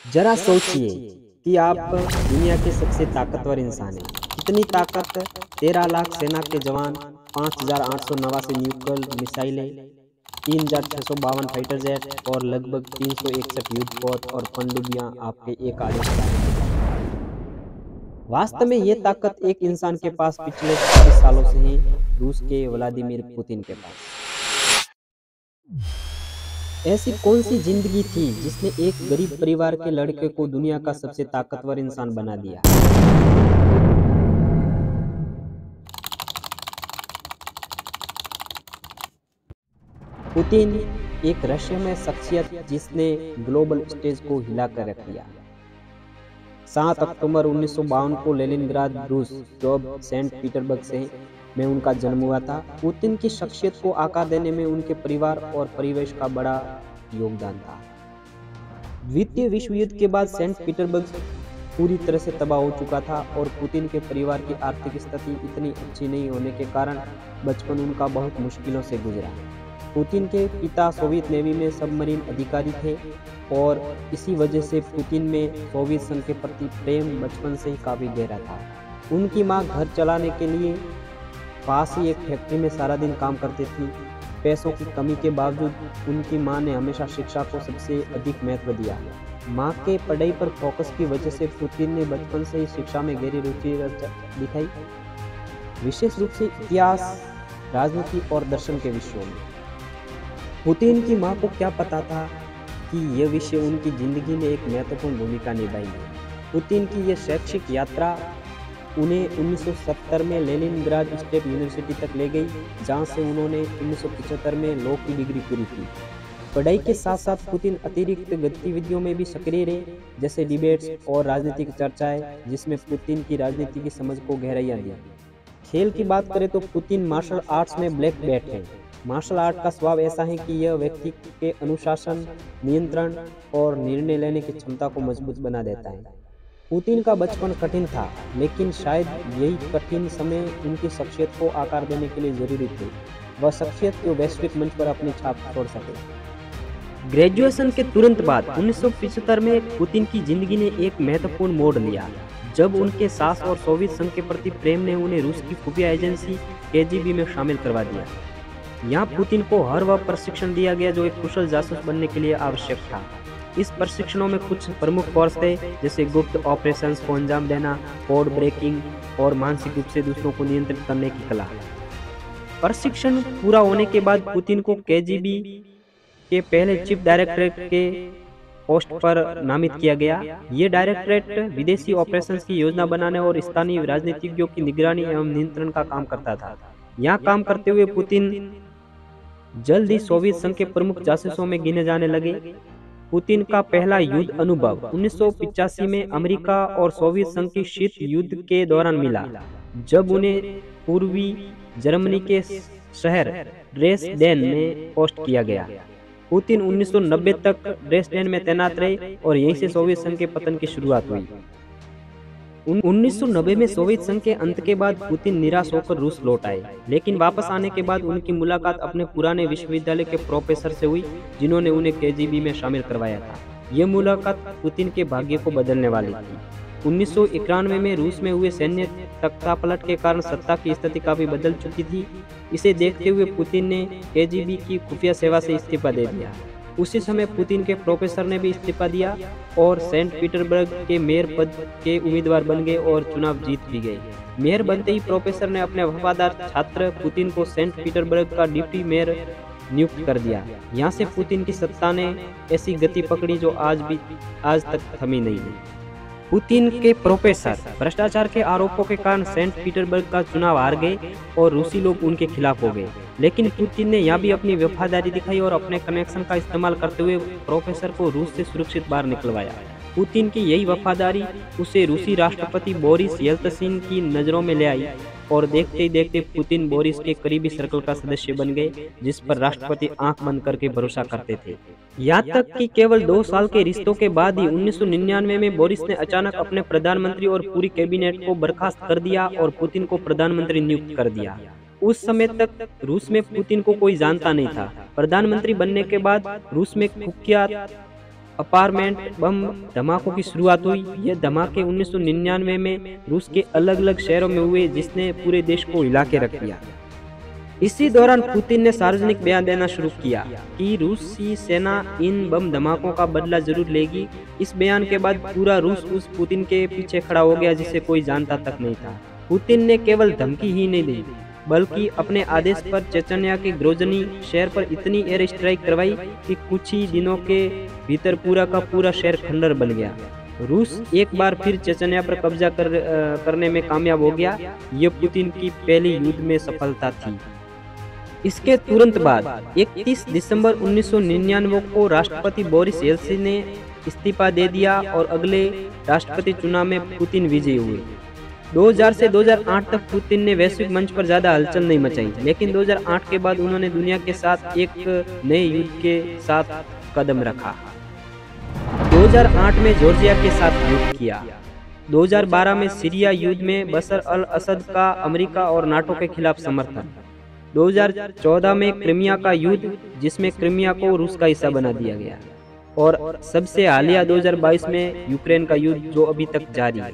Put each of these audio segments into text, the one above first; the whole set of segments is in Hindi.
जरा सोचिए कि आप दुनिया के सबसे ताकतवर इंसान हैं। कितनी ताकत, 13 लाख सेना के जवान, 5,889 न्यूक्लियर मिसाइलें, 3,652 फाइटर जेट और लगभग 361 युद्धपोत और पनडुब्बियां आपके एक आलिशान महल। वास्तव में ये ताकत एक इंसान के पास पिछले 40 सालों से ही, रूस के व्लादिमीर पुतिन के पास। ऐसी कौन सी जिंदगी थी जिसने एक गरीब परिवार के लड़के को दुनिया का सबसे ताकतवर इंसान बना दिया? पुतिन एक रहस्यमय शख्सियत जिसने ग्लोबल स्टेज को हिला कर रख दिया। 7 अक्टूबर 1952 को लेनिनग्राद रूस जॉब सेंट पीटर्सबर्ग से में उनका जन्म हुआ था। पुतिन की शख्सियत को आकार देने में उनके परिवार और परिवेश का बड़ा योगदान था। द्वितीय विश्व युद्ध के बाद सेंट पीटर्सबर्ग पूरी तरह से तबाह हो चुका था और पुतिन के परिवार की आर्थिक स्थिति इतनी अच्छी नहीं होने के कारण बचपन उनका बहुत मुश्किलों से गुजरा। पुतिन के पिता सोवियत नेवी में सबमरीन अधिकारी थे और इसी वजह से पुतिन में सोवियत संघ के प्रति प्रेम बचपन से ही काफ़ी गहरा था। उनकी मां घर चलाने के लिए पास ही एक फैक्ट्री में सारा दिन काम करती थी। पैसों की कमी के बावजूद उनकी मां ने हमेशा शिक्षा को सबसे अधिक महत्व दिया। मां के पढ़ाई पर फोकस की वजह से पुतिन ने बचपन से ही शिक्षा में गहरी रुचि दिखाई, विशेष रूप से इतिहास, राजनीति और दर्शन के विषयों में। पुतिन की मां को क्या पता था कि यह विषय उनकी जिंदगी में एक महत्वपूर्ण भूमिका निभाएंगे। पुतिन की यह शैक्षिक यात्रा उन्हें 1970 में लेनिनग्राड स्टेट यूनिवर्सिटी तक ले गई, जहां से उन्होंने 1975 में लॉ की डिग्री पूरी की। पढ़ाई के साथ साथ पुतिन अतिरिक्त गतिविधियों में भी सक्रिय रहे, जैसे डिबेट्स और राजनीतिक चर्चाएं, जिसमें पुतिन की राजनीति की समझ को गहराइयां दी। खेल की बात करें तो पुतिन मार्शल आर्ट्स में ब्लैक बेल्ट है। मार्शल आर्ट का स्वभाव ऐसा है कि यह व्यक्ति के अनुशासन, नियंत्रण और निर्णय लेने की क्षमता को मजबूत बना देता है। पुतिन का बचपन कठिन था, लेकिन शायद यही कठिन समय उनकी शख्सियत को आकार देने के लिए जरूरी थी। वह शख्सियत जो वैश्विक मंच पर अपनी छाप छोड़ सके। ग्रेजुएशन के तुरंत बाद 1975 में पुतिन की जिंदगी ने एक महत्वपूर्ण मोड़ लिया, जब उनके सास और सोवियत संघ के प्रति प्रेम ने उन्हें रूस की खुफिया एजेंसी KGB में शामिल करवा दिया। यहाँ पुतिन को हर वह प्रशिक्षण दिया गया जो एक कुशल जासूस बनने के लिए आवश्यक था। इस प्रशिक्षणों में कुछ प्रमुख कोर्स थे, जैसे गुप्त ऑपरेशंस को अंजाम देना, कोड ब्रेकिंग और मानसिक रूप से दूसरों को नियंत्रित करने की कला। प्रशिक्षण पूरा होने के बाद पुतिन को KGB के पहले चीफ डायरेक्टरेट के पोस्ट पर नामित किया गया। ये डायरेक्टरेट विदेशी ऑपरेशंस की योजना बनाने और स्थानीय राजनीतिज्ञों की निगरानी एवं नियंत्रण का काम करता था। यहाँ काम करते हुए पुतिन जल्द ही सोवियत संघ के प्रमुख जासूसों में गिने जाने लगे। पुतिन का पहला युद्ध अनुभव 1985 में अमेरिका और सोवियत संघ की शीत युद्ध के दौरान मिला, जब उन्हें पूर्वी जर्मनी के शहर ड्रेसडेन में पोस्ट किया गया। पुतिन 1990 तक ड्रेसडेन में तैनात रहे और यहीं से सोवियत संघ के पतन की शुरुआत हुई। 1990 में सोवियत संघ के अंत के बाद पुतिन निराश होकर रूस लौट आए, लेकिन वापस आने के बाद उनकी मुलाकात अपने पुराने विश्वविद्यालय के प्रोफेसर से हुई, जिन्होंने उन्हें KGB में शामिल करवाया था। यह मुलाकात पुतिन के भाग्य को बदलने वाली थी। 1991 में रूस में हुए सैन्य तख्तापलट के कारण सत्ता की स्थिति काफी बदल चुकी थी। इसे देखते हुए पुतिन ने KGB की खुफिया सेवा से इस्तीफा दे दिया। उसी समय पुतिन के प्रोफेसर ने भी इस्तीफा दिया और सेंट पीटर्सबर्ग के मेयर पद के उम्मीदवार बन गए और चुनाव जीत भी गए। मेयर बनते ही प्रोफेसर ने अपने वफादार छात्र पुतिन को सेंट पीटर्सबर्ग का डिप्टी मेयर नियुक्त कर दिया। यहाँ से पुतिन की सत्ता ने ऐसी गति पकड़ी जो आज तक थमी नहीं है। पुतिन के प्रोफेसर भ्रष्टाचार के आरोपों के कारण सेंट पीटर्सबर्ग का चुनाव हार गए और रूसी लोग उनके खिलाफ हो गए, लेकिन पुतिन ने यहाँ भी अपनी वफादारी दिखाई और अपने कनेक्शन का इस्तेमाल करते हुए प्रोफेसर को रूस से सुरक्षित बाहर निकलवाया। पुतिन की यही वफादारी उसे रूसी राष्ट्रपति बोरिस येल्त्सिन की नजरों में ले आई और देखते ही देखते पुतिन बोरिस के करीबी सर्कल का सदस्य बन गए, जिस पर राष्ट्रपति आंख बंद करके भरोसा करते थे। यहाँ तक कि केवल 2 साल के रिश्तों के बाद ही 1999 में बोरिस ने अचानक अपने प्रधानमंत्री और पूरी कैबिनेट को बर्खास्त कर दिया और पुतिन को प्रधानमंत्री नियुक्त कर दिया। उस समय तक रूस में पुतिन को कोई जानता नहीं था। प्रधानमंत्री बनने के बाद रूस में कुख्यात अपार्टमेंट बम धमाकों की शुरुआत हुई। ये धमाके 1999 में रूस के अलग अलग शहरों में हुए, जिसने पूरे देश को हिला के रख दिया। इसी दौरान पुतिन ने सार्वजनिक बयान देना शुरू किया कि रूसी सेना इन बम धमाकों का बदला जरूर लेगी। इस बयान के बाद पूरा रूस उस पुतिन के पीछे खड़ा हो गया, जिसे कोई जानता तक नहीं था। पुतिन ने केवल धमकी ही नहीं दी, बल्कि अपने आदेश पर चेचन्या के ग्रोजनी शहर पर इतनी एयर स्ट्राइक करवाई कि कुछ ही दिनों के भीतर पूरा का पूरा शहर खंडर बन गया। रूस एक बार फिर चेचन्या पर कब्जा करने में कामयाब हो गया। ये पुतिन की पहली युद्ध में सफलता थी। इसके तुरंत बाद 31 दिसंबर 1999 को राष्ट्रपति बोरिस येल्सिन ने इस्तीफा दे दिया और अगले राष्ट्रपति चुनाव में पुतिन विजयी हुए। 2000 से 2008 तक पुतिन ने वैश्विक मंच पर ज्यादा हलचल नहीं मचाई, लेकिन 2008 के बाद उन्होंने दुनिया के साथ एक नए युद्ध के साथ कदम रखा। 2008 में जॉर्जिया के साथ युद्ध किया। 2012 में सीरिया युद्ध में बशर अल असद का अमेरिका और नाटो के खिलाफ समर्थन। 2014 में क्रीमिया का युद्ध, जिसमें क्रीमिया को रूस का हिस्सा बना दिया गया। और सबसे हालिया 2022 में यूक्रेन का युद्ध, जो अभी तक जारी है।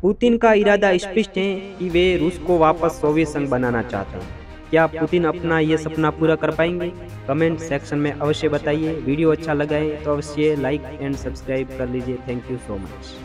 पुतिन का इरादा स्पष्ट है कि वे रूस को वापस सोवियत संघ बनाना चाहते हैं। क्या पुतिन अपना ये सपना पूरा कर पाएंगे? कमेंट सेक्शन में अवश्य बताइए। वीडियो अच्छा लगा है तो अवश्य लाइक एंड सब्सक्राइब कर लीजिए। Thank you so much.